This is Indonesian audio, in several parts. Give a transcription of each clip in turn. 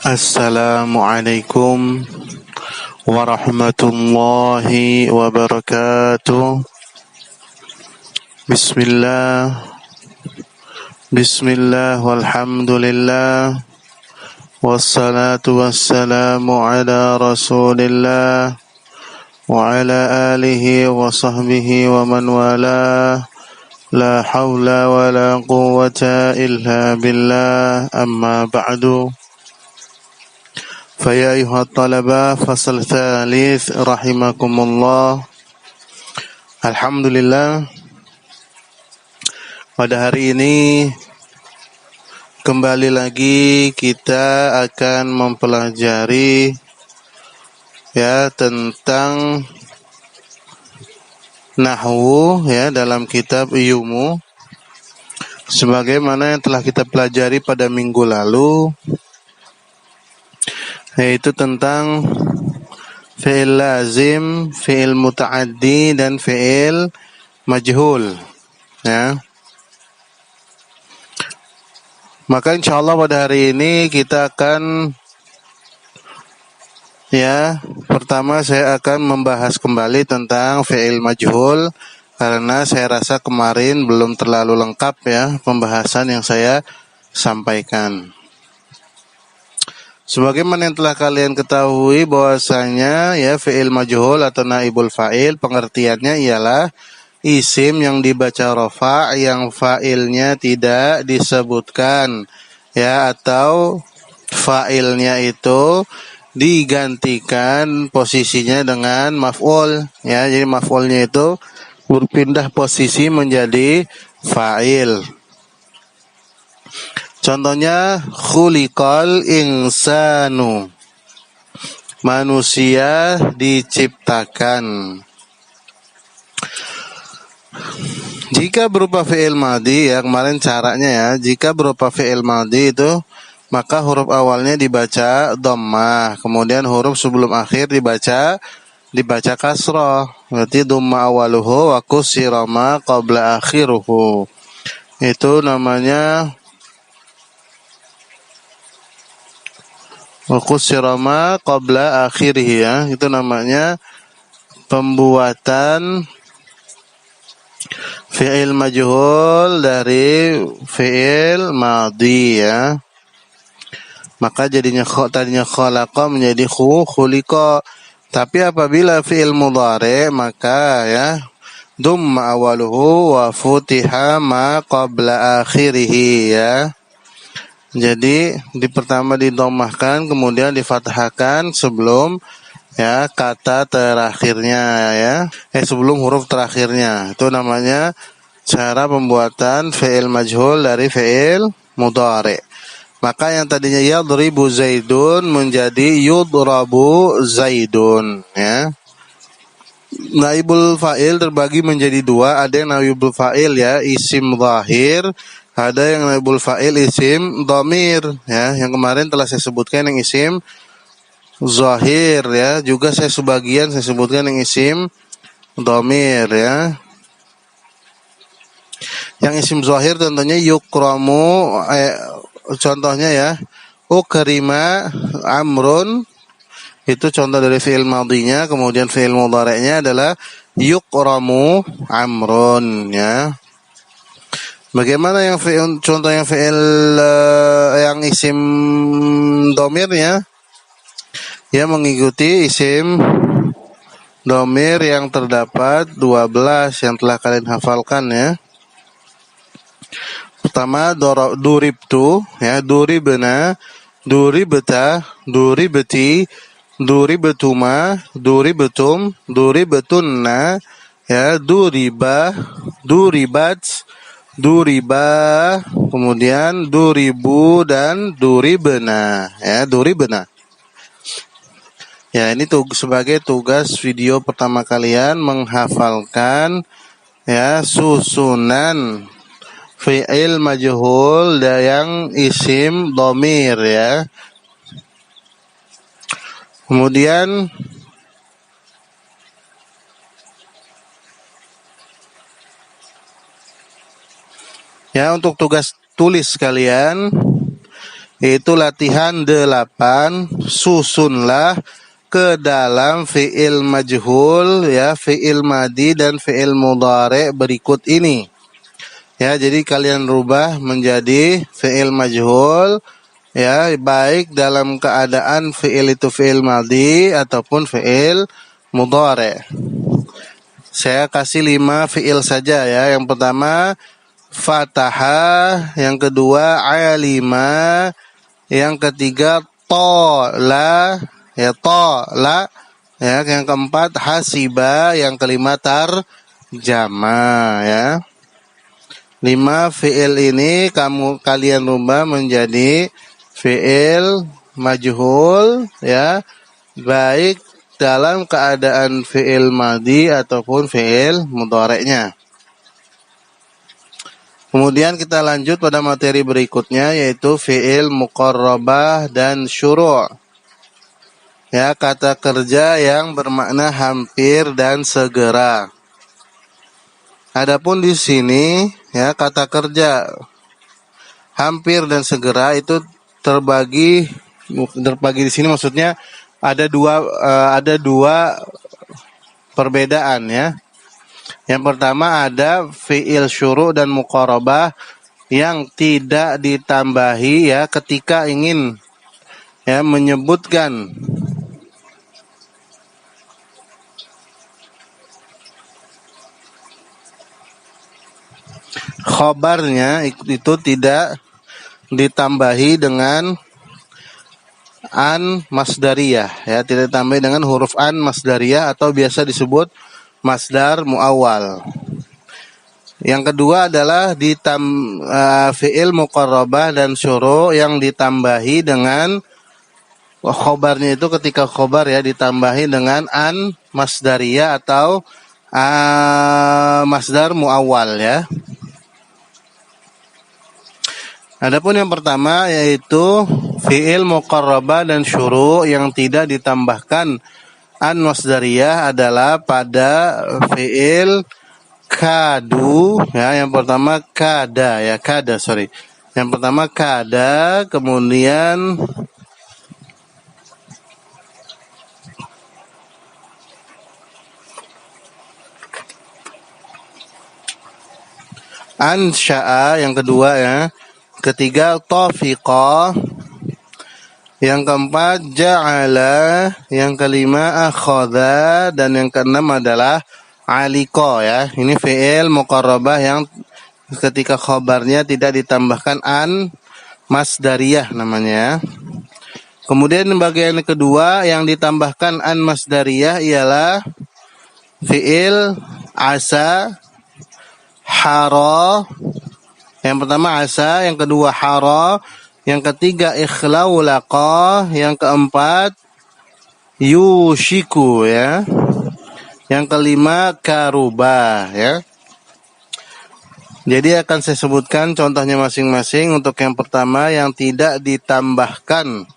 Assalamualaikum warahmatullahi wabarakatuh. Bismillah, Bismillah, walhamdulillah, wassalatu wassalamu ala rasulillah, wa ala alihi wa sahbihi wa man walah. La hawla wa la quwwata illa billah, amma ba'du. Faya ayuhat talaba fasal thalith rahimakumullah. Alhamdulillah, pada hari ini kembali lagi kita akan mempelajari tentang nahwu dalam kitab Yumu, sebagaimana yang telah kita pelajari pada minggu lalu, yaitu tentang fi'il lazim, fi'il muta'addi, dan fi'il majhul. Maka insyaallah pada hari ini kita akan pertama saya akan membahas kembali tentang fi'il majhul, karena saya rasa kemarin belum terlalu lengkap pembahasan yang saya sampaikan. Sebagaimana yang telah kalian ketahui bahwasanya fi'il majhul atau naibul fa'il pengertiannya ialah isim yang dibaca rafa' yang fa'ilnya tidak disebutkan atau fa'ilnya itu digantikan posisinya dengan maf'ul jadi maf'ulnya itu berpindah posisi menjadi fa'il. Contohnya khuliqal insanu, manusia diciptakan. Jika berupa fi'il madhi, kemarin caranya jika berupa fi'il madhi itu maka huruf awalnya dibaca dhammah, kemudian huruf sebelum akhir dibaca kasrah. Berarti dhamma awaluhu wa kusira ma qabla akhiruhu. Itu namanya kusira ma qabla akhirih itu namanya pembuatan fi'il majhul dari fi'il madhi Maka tadinya khalaqa menjadi khuliqa. Tapi apabila fi'il mudhari maka dhamma awaluhu wa futiha ma qabla akhirih Jadi pertama didomahkan kemudian difathahkan sebelum kata terakhirnya sebelum huruf terakhirnya. Itu namanya cara pembuatan fi'il majhul dari fi'il mudhari. Maka yang tadinya yadribu zaidun menjadi yudrabu zaidun Naibul fa'il terbagi menjadi dua, ada yang naibul fa'il isim zahir, ada yang naibul fa'il isim dhamir yang kemarin telah saya sebutkan yang isim zahir juga saya sebutkan yang isim dhamir Yang isim zahir contohnya yukramu, contohnya ukrima amrun, itu contoh dari fi'il madhinya. Kemudian fi'il mudhari'nya adalah yukramu amrun Bagaimana yang contoh yang fi'il yang isim dhamirnya mengikuti isim dhamir yang terdapat 12 yang telah kalian hafalkan Pertama duribtu duribna, duribta, duribti, duribtuma, duribtum, duribatunna duriba, duribat, duriba, kemudian duribu dan duribna duribna. Ini sebagai tugas video pertama kalian menghafalkan susunan fi'il majhul yang isim dhamir Kemudian untuk tugas tulis kalian Yaitu latihan 8, susunlah ke dalam fi'il majhul ya, fi'il madi dan fi'il mudhari berikut ini. Ya, jadi kalian rubah menjadi fi'il majhul ya, baik dalam keadaan fi'il itu fi'il madi ataupun fi'il mudhari. Saya kasih 5 fi'il saja ya. Yang pertama fataha, yang kedua alima, yang ketiga tola ya, tola ya, yang keempat hasiba, yang kelima tarjama ya. 5 fi'il ini kalian rubah menjadi fi'il majhul ya, baik dalam keadaan fi'il madi ataupun fi'il mudhari'nya. Kemudian kita lanjut pada materi berikutnya, yaitu fi'il muqarrabah dan syuru'. Ya, kata kerja yang bermakna hampir dan segera. Adapun di sini ya, kata kerja hampir dan segera itu terbagi di sini, maksudnya ada dua perbedaan ya. Yang pertama ada fi'il syuru' dan muqarrabah yang tidak ditambahi ya ketika ingin ya menyebutkan khobarnya, itu tidak ditambahi dengan an masdariyah ya, tidak ditambah dengan huruf an masdariyah atau biasa disebut masdar muawwal. Yang kedua adalah fi'il muqarrabah dan syuru' yang ditambahi dengan khobarnya, itu ketika khobar ya ditambahi dengan an masdariyah atau masdar muawwal ya. Adapun yang pertama yaitu fi'il muqarrabah dan syuru' yang tidak ditambahkan an masdariyah adalah pada fi'il kadu ya. Yang pertama yang pertama kada, kemudian ansya'a yang kedua ya, ketiga tafiqa, yang keempat ja'ala, yang kelima akhadha, dan yang keenam adalah aliko ya. Ini fi'il muqarrabah yang ketika khobarnya tidak ditambahkan an masdariyah namanya. Kemudian bagian kedua yang ditambahkan an masdariyah ialah fi'il asa, hara. Yang pertama asa, yang kedua hara, yang ketiga ikhlau laqa, yang keempat yushiku ya, yang kelima karuba ya. Jadi akan saya sebutkan contohnya masing-masing. Untuk yang pertama yang tidak ditambahkan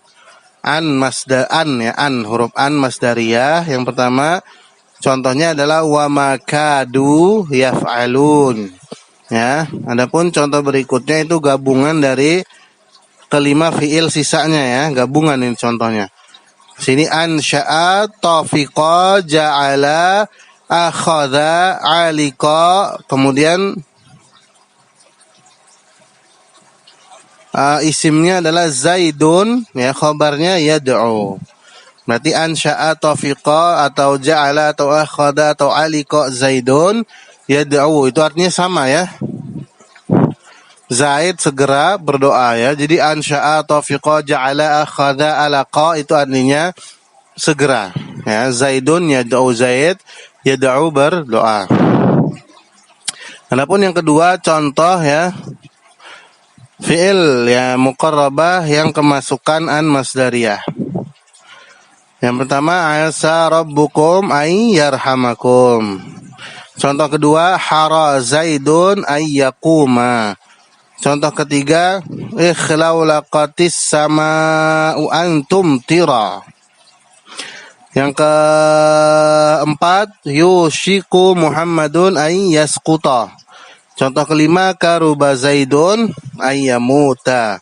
huruf an masdariyah, yang pertama contohnya adalah wa makadu yaf'alun ya. Adapun contoh berikutnya itu gabungan dari kelima fi'il sisanya ya, gabungan ini contohnya. Sini ansya'a, tafiqa, ja'ala, akhadha, alika, kemudian isimnya adalah zaidun ya, khabarnya yad'u. Berarti ansya'a, tafiqa, atau ja'ala, atau akhadha, atau alika, zaidun, yad'u, itu artinya sama ya. Zaid segera berdoa ya. Jadi ansya'a, tafiqa, ja'ala, akhadha, alaqa itu artinya segera ya. Zaidun yad'u, Zaid yad'u berdoa. Adapun yang kedua contoh ya, fi'il ya muqarrabah yang kemasukan an masdariyah. Yang pertama asa rabbukum ay yarhamakum. Contoh kedua hara zaidun ay yaquma. Contoh ketiga ikhlau laqatis sama'u antum tira. Yang keempat yushiku Muhammadun ay yasquta. Contoh kelima karuba zaidun ay yamuta.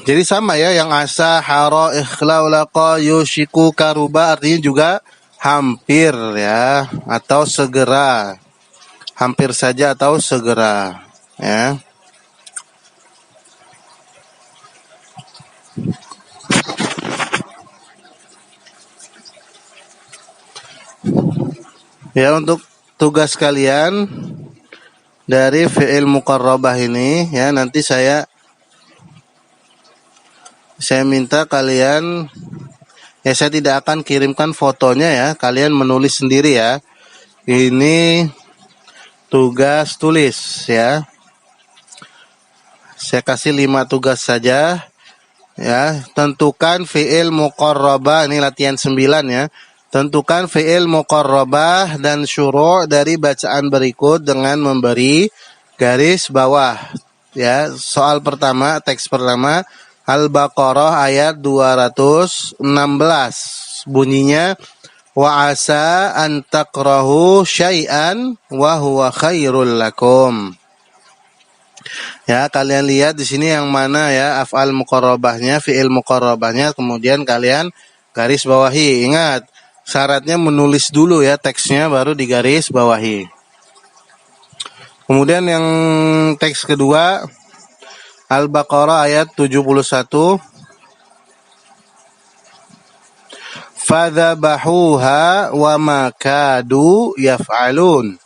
Jadi sama ya, yang asa, hara, ikhla, laqa, yushiku, karuba artinya juga hampir ya, atau segera. Hampir saja atau segera ya. Ya, untuk tugas kalian dari fi'il muqarrabah ini ya, nanti saya minta kalian ya, saya tidak akan kirimkan fotonya ya, kalian menulis sendiri ya. Ini tugas tulis ya. Saya kasih 5 tugas saja ya. Tentukan fi'il muqarrabah, ini latihan 9 ya. Tentukan fi'il muqarrabah dan syuru' dari bacaan berikut dengan memberi garis bawah ya. Soal pertama, teks pertama Al-Baqarah ayat 216. Bunyinya wa asa an takrahu syai'an wa huwa khairul lakum. Ya, kalian lihat di sini yang mana ya af'al muqarrabahnya, fi'il muqarrabahnya, kemudian kalian garis bawahi. Ingat, syaratnya menulis dulu ya teksnya baru digaris bawahi. Kemudian yang teks kedua Al-Baqarah ayat 71. Fadzabahuha wa ma kadu yaf'alun.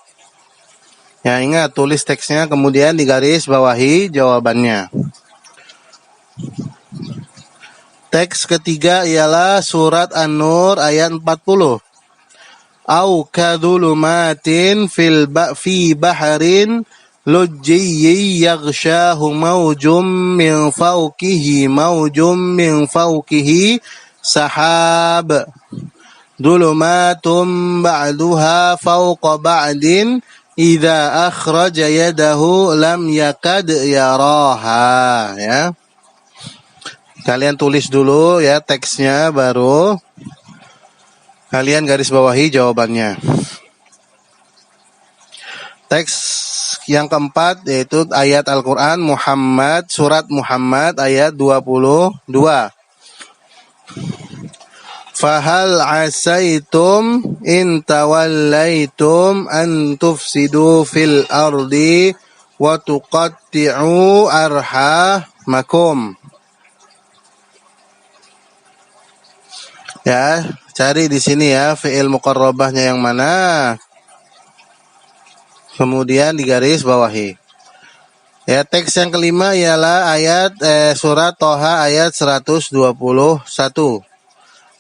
Ya, ingat tulis teksnya kemudian digaris bawahi jawabannya. Teks ketiga ialah surat An-Nur ayat 40. Au kadulumatin fi baharin lujjiyyi yaghshahu mawjum min fawqihi sahab dulumatum ba'duha fawqa ba'din idza akhraja yadahu lam yakad yaraha ya. Kalian tulis dulu ya teksnya, baru kalian garis bawahi jawabannya. Teks yang keempat yaitu ayat Al-Quran Muhammad, surat Muhammad ayat 22. Fahal asaitum in tawallaitum an tufsidu fil ardi wa tuqatti'u arhamakum. Ya, cari di sini ya fi'il muqarrabahnya yang mana. Kemudian digaris bawahi. Ya, teks yang kelima ialah ayat surat Thaha ayat 121.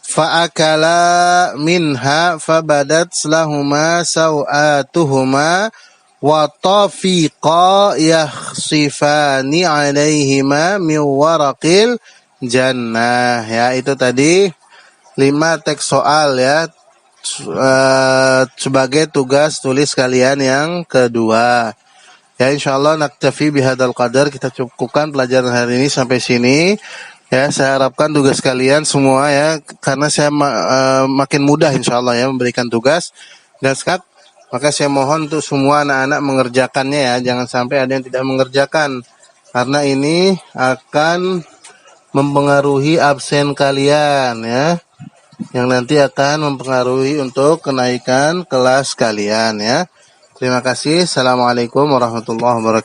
Fa'akala minha fabadat lahuma sawatuhuma wa tafiqa yakhsifani alaihima min waraqil jannah. Ya, itu tadi 5 teks soal ya, sebagai tugas tulis kalian yang kedua. Ya, insyaallah naktafi bihadzal qadar, kita cukupkan pelajaran hari ini sampai sini. Ya, saya harapkan tugas kalian semua ya, karena saya makin mudah insyaallah ya memberikan tugas dan sekat, maka saya mohon untuk semua anak-anak mengerjakannya ya, jangan sampai ada yang tidak mengerjakan, karena ini akan mempengaruhi absen kalian ya, yang nanti akan mempengaruhi untuk kenaikan kelas kalian ya. Terima kasih. Assalamualaikum warahmatullahi wabarakatuh.